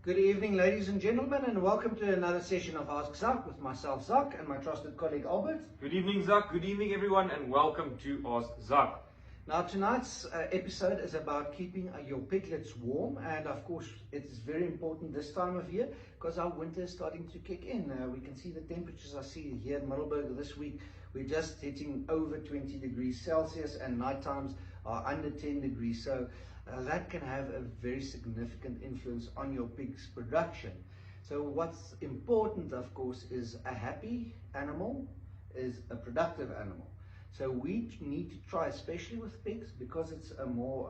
Good evening, ladies and gentlemen, and welcome to another session of Ask Zak with myself, Zak, and my trusted colleague, Albert. Good evening, Zak. Good evening, everyone, and welcome to Ask Zak. Now, tonight's episode is about keeping your piglets warm, and of course, it's very important this time of year because our winter is starting to kick in. We can see the temperatures I see here in Middelburg this week. We're just hitting over 20 degrees Celsius, and night times are under 10 degrees. So that can have a very significant influence on your pig's production. So what's important, of course, is a happy animal is a productive animal. So we need to try, especially with pigs, because it's a more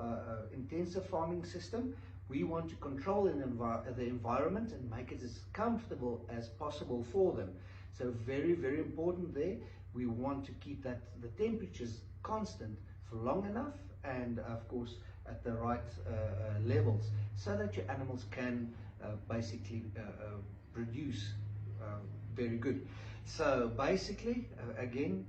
intensive farming system, we want to control the environment and make it as comfortable as possible for them. So very, very important there. We want to keep the temperatures constant for long enough, and of course at the right levels, so that your animals can basically produce very good. So basically, again,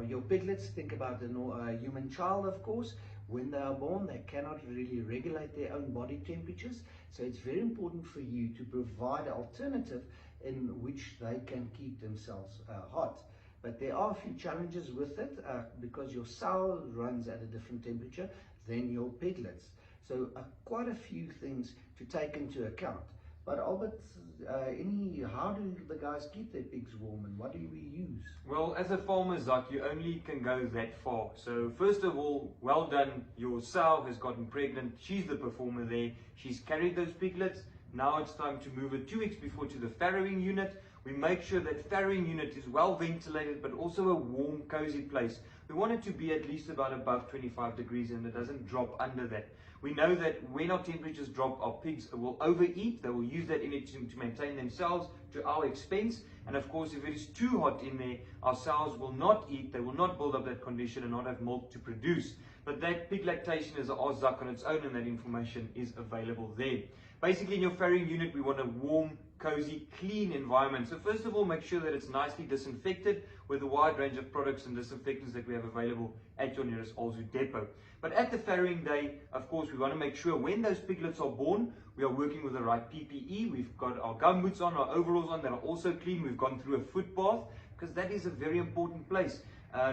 your piglets, think about a human child, of course. When they are born, they cannot really regulate their own body temperatures. So it's very important for you to provide an alternative in which they can keep themselves hot. But there are a few challenges with it because your sow runs at a different temperature than your piglets. So quite a few things to take into account. But Albert, how do the guys keep their pigs warm, and what do we use? Well, as a farmer, Zak, you only can go that far. So first of all, well done. Your sow has gotten pregnant. She's the performer there. She's carried those piglets. Now it's time to move her 2 weeks before to the farrowing unit. We make sure that farrowing unit is well ventilated, but also a warm, cozy place. We want it to be at least about above 25 degrees, and it doesn't drop under that. We know that when our temperatures drop, our pigs will overeat. They will use that energy to maintain themselves to our expense. And of course, if it is too hot in there, our sows will not eat. They will not build up that condition and not have milk to produce. But that pig lactation is a Ask Zak on its own, and that information is available there. Basically, in your farrowing unit, we want a warm, cozy, clean environment. So first of all, make sure that it's nicely disinfected with a wide range of products and disinfectants that we have available at your nearest Alzu depot. But at the farrowing day, of course, we want to make sure when those piglets are born, we are working with the right PPE. We've got our gumboots on, our overalls on that are also clean. We've gone through a foot bath because that is a very important place.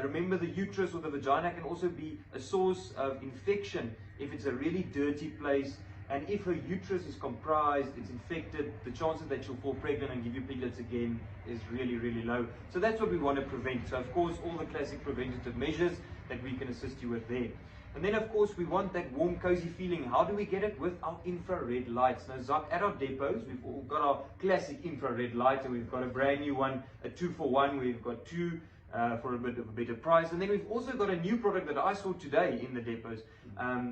Remember, the uterus or the vagina can also be a source of infection if it's a really dirty place. And if her uterus is comprised, it's infected, the chances that she'll fall pregnant and give you piglets again is really, really low. So that's what we want to prevent. So of course, all the classic preventative measures that we can assist you with there. And then of course, we want that warm, cozy feeling. How do we get it? With our infrared lights. Now, Zak, at our depots, we've all got our classic infrared lights, and we've got a brand new one, a 2-for-1. We've got two for a bit of a better price. And then we've also got a new product that I saw today in the depots.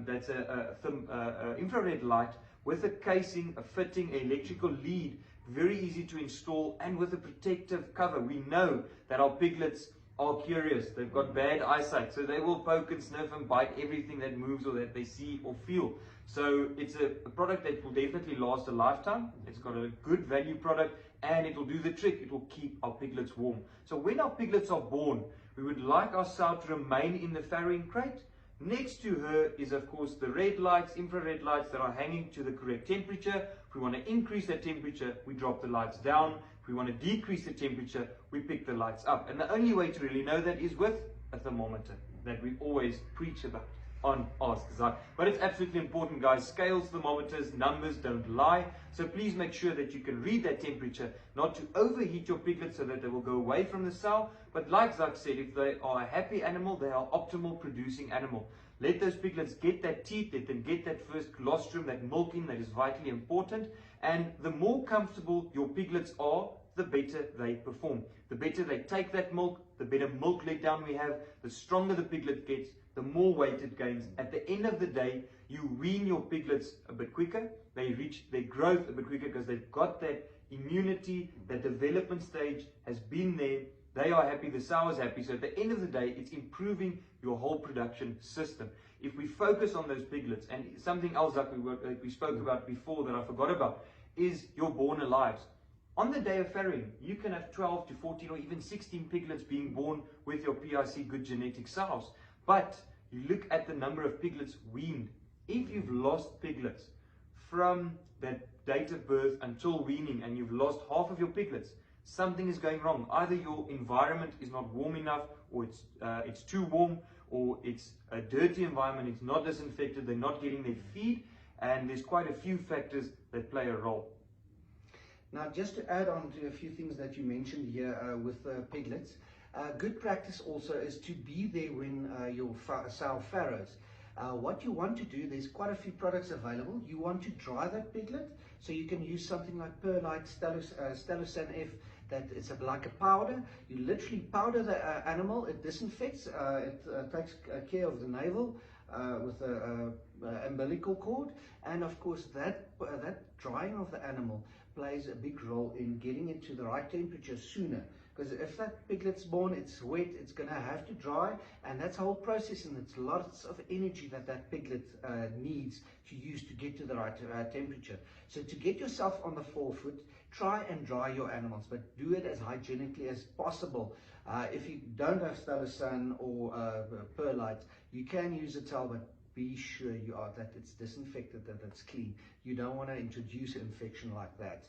That's a infrared light with a casing, a fitting, an electrical lead, very easy to install, and with a protective cover. We know that our piglets are curious. They've got bad eyesight, so they will poke and sniff and bite everything that moves or that they see or feel. So it's a product that will definitely last a lifetime. It's got a good value product, and it will do the trick. It will keep our piglets warm. So when our piglets are born, we would like our sow to remain in the farrowing crate. Next to her is, of course, the red lights, infrared lights that are hanging to the correct temperature. If we want to increase that temperature, we drop the lights down. If we want to decrease the temperature, we pick the lights up. And the only way to really know that is with a thermometer that we always preach about on Ask Zak. But it's absolutely important, guys. Scales, thermometers, numbers don't lie. So please make sure that you can read that temperature, not to overheat your piglets so that they will go away from the sow. But like Zak said, if they are a happy animal, they are optimal producing animal. Let those piglets get that teat, let them get that first colostrum, that milking that is vitally important. And the more comfortable your piglets are, the better they perform. The better they take that milk, the better milk letdown we have, the stronger the piglet gets, the more weight it gains. At the end of the day, you wean your piglets a bit quicker. They reach their growth a bit quicker because they've got that immunity, that development stage has been there. They are happy, the sow is happy. So at the end of the day, it's improving your whole production system. If we focus on those piglets, and something else that we spoke about before that I forgot about, is your born alives. On the day of farrowing, you can have 12 to 14 or even 16 piglets being born with your PIC good genetic sows. But you look at the number of piglets weaned. If you've lost piglets from that date of birth until weaning and you've lost half of your piglets, something is going wrong. Either your environment is not warm enough, or it's too warm, or it's a dirty environment, it's not disinfected, they're not getting their feed, and there's quite a few factors that play a role. Now, just to add on to a few things that you mentioned here with piglets, good practice also is to be there when your sow farrows. What you want to do, there's quite a few products available. You want to dry that piglet, so you can use something like perlite, Stalosan F, that it's like a powder. You literally powder the animal, it disinfects, it takes care of the navel with the umbilical cord, and of course that drying of the animal plays a big role in getting it to the right temperature sooner. Because if that piglet's born, it's wet, it's going to have to dry, and that's a whole process, and it's lots of energy that piglet needs to use to get to the right temperature. So to get yourself on the forefoot, try and dry your animals, but do it as hygienically as possible. If you don't have Stalosan or perlite, you can use a towel, but be sure that it's disinfected, that it's clean. You don't want to introduce an infection like that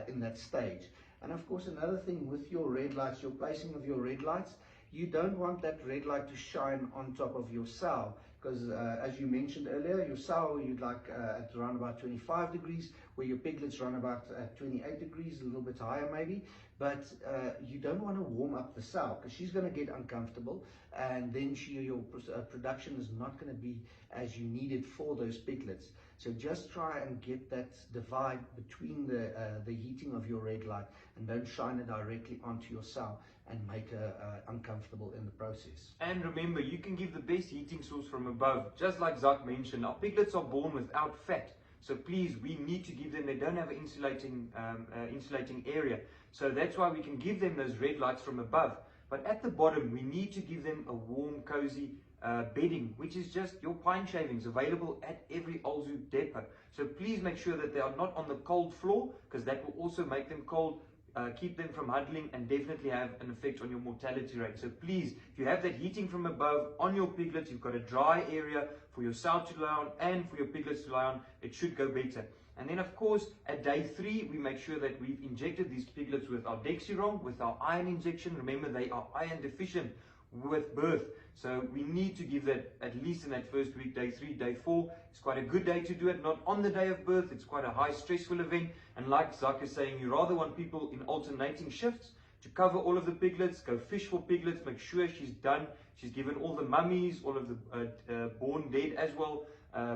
in that stage. And of course, another thing with your red lights, your placing of your red lights, you don't want that red light to shine on top of your sow, because as you mentioned earlier, your sow you'd like at around about 25 degrees, where your piglets run about 28 degrees, a little bit higher maybe. But you don't want to warm up the sow, because she's going to get uncomfortable, and then your production is not going to be as you need it for those piglets. So just try and get that divide between the heating of your red light, and don't shine it directly onto your sow and make her uncomfortable in the process. And remember, you can give the best heating source from above. Just like Zak mentioned, our piglets are born without fat. So please, we need to give them, they don't have an insulating area. So that's why we can give them those red lights from above. But at the bottom, we need to give them a warm, cozy bedding, which is just your pine shavings available at every Alzu depot. So please make sure that they are not on the cold floor, because that will also make them cold, keep them from huddling, and definitely have an effect on your mortality rate. So please, if you have that heating from above on your piglets, you've got a dry area for your sow to lie on and for your piglets to lie on, it should go better. And then of course, at day 3, we make sure that we've injected these piglets with our Dexirong, with our iron injection. Remember, they are iron deficient with birth. So we need to give that at least in that first week, day 3, day 4. It's quite a good day to do it, not on the day of birth. It's quite a high stressful event. And like Zak is saying, you rather want people in alternating shifts to cover all of the piglets, go fish for piglets, make sure she's done. She's given all the mummies, all of the born dead as well,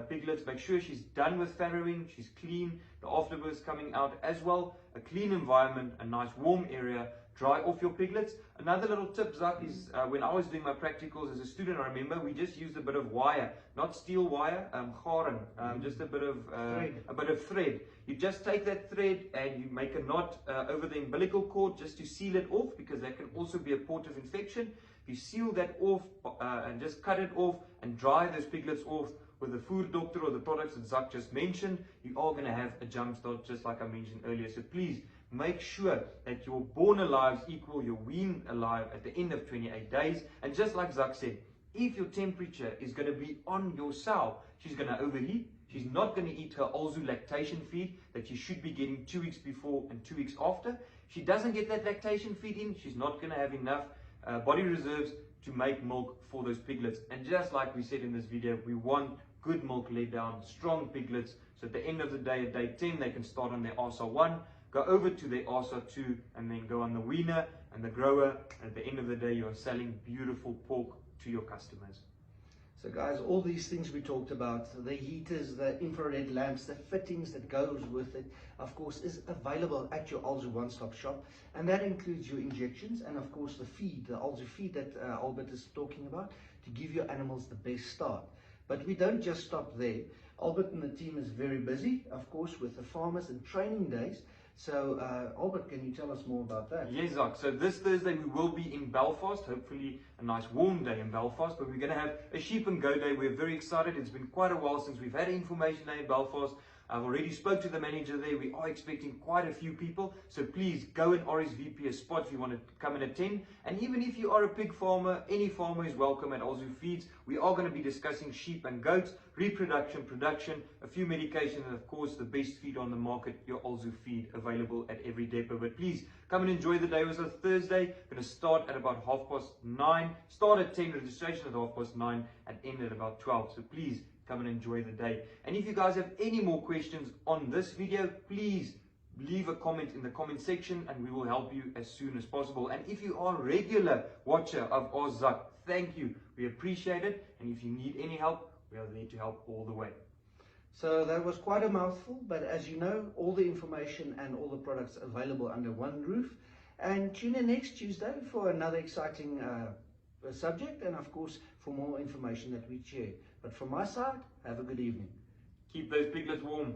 piglets. Make sure she's done with farrowing, she's clean, the afterbirth's coming out as well. A clean environment, a nice warm area, dry off your piglets. Another little tip, Zak, is when I was doing my practicals as a student, I remember we just used a bit of wire, not steel wire, garen, just a bit of thread. You just take that thread and you make a knot over the umbilical cord just to seal it off, because that can also be a port of infection. If you seal that off and just cut it off and dry those piglets off with the food doctor or the products that Zak just mentioned, you are going to have a jump start, just like I mentioned earlier. So please make sure that your born alive equal your wean alive at the end of 28 days. And just like Zak said, if your temperature is going to be on your sow, she's going to overheat. She's not going to eat her Alzu lactation feed that you should be getting 2 weeks before and 2 weeks after. She doesn't get that lactation feed in, she's not going to have enough body reserves to make milk for those piglets. And just like we said in this video, we want good milk laid down, strong piglets, so at the end of the day, at day 10, they can start on their RSA1, go over to their RSA2, and then go on the weaner and the grower. And at the end of the day, you are selling beautiful pork to your customers. So guys, all these things we talked about, the heaters, the infrared lamps, the fittings that goes with it, of course, is available at your Alzu one-stop shop. And that includes your injections and of course the feed, the Alzu feed that Albert is talking about, to give your animals the best start. But we don't just stop there. Albert and the team is very busy, of course, with the farmers and training days. So, Albert, can you tell us more about that? Yes, Zak. So this Thursday we will be in Belfast, hopefully a nice warm day in Belfast, but we're going to have a sheep and goat day. We're very excited. It's been quite a while since we've had an information day in Belfast. I've already spoke to the manager there. We are expecting quite a few people. So please go and RSVP a spot if you want to come and attend. And even if you are a pig farmer, any farmer is welcome at Alzu Feeds. We are going to be discussing sheep and goats. reproduction, production, a few medications, and of course the best feed on the market, your Alzu feed, available at every depot. But please come and enjoy the day. It was a Thursday, going to start at about 9:30, start at 10, registration at 9:30, and end at about 12. So please come and enjoy the day. And if you guys have any more questions on this video, please leave a comment in the comment section and we will help you as soon as possible. And if you are a regular watcher of Ozak, thank you. We appreciate it. And if you need any help, we are there to help all the way. So that was quite a mouthful, but as you know, all the information and all the products available under one roof. And tune in next Tuesday for another exciting subject, and of course for more information that we share. But from my side, have a good evening. Keep those piglets warm.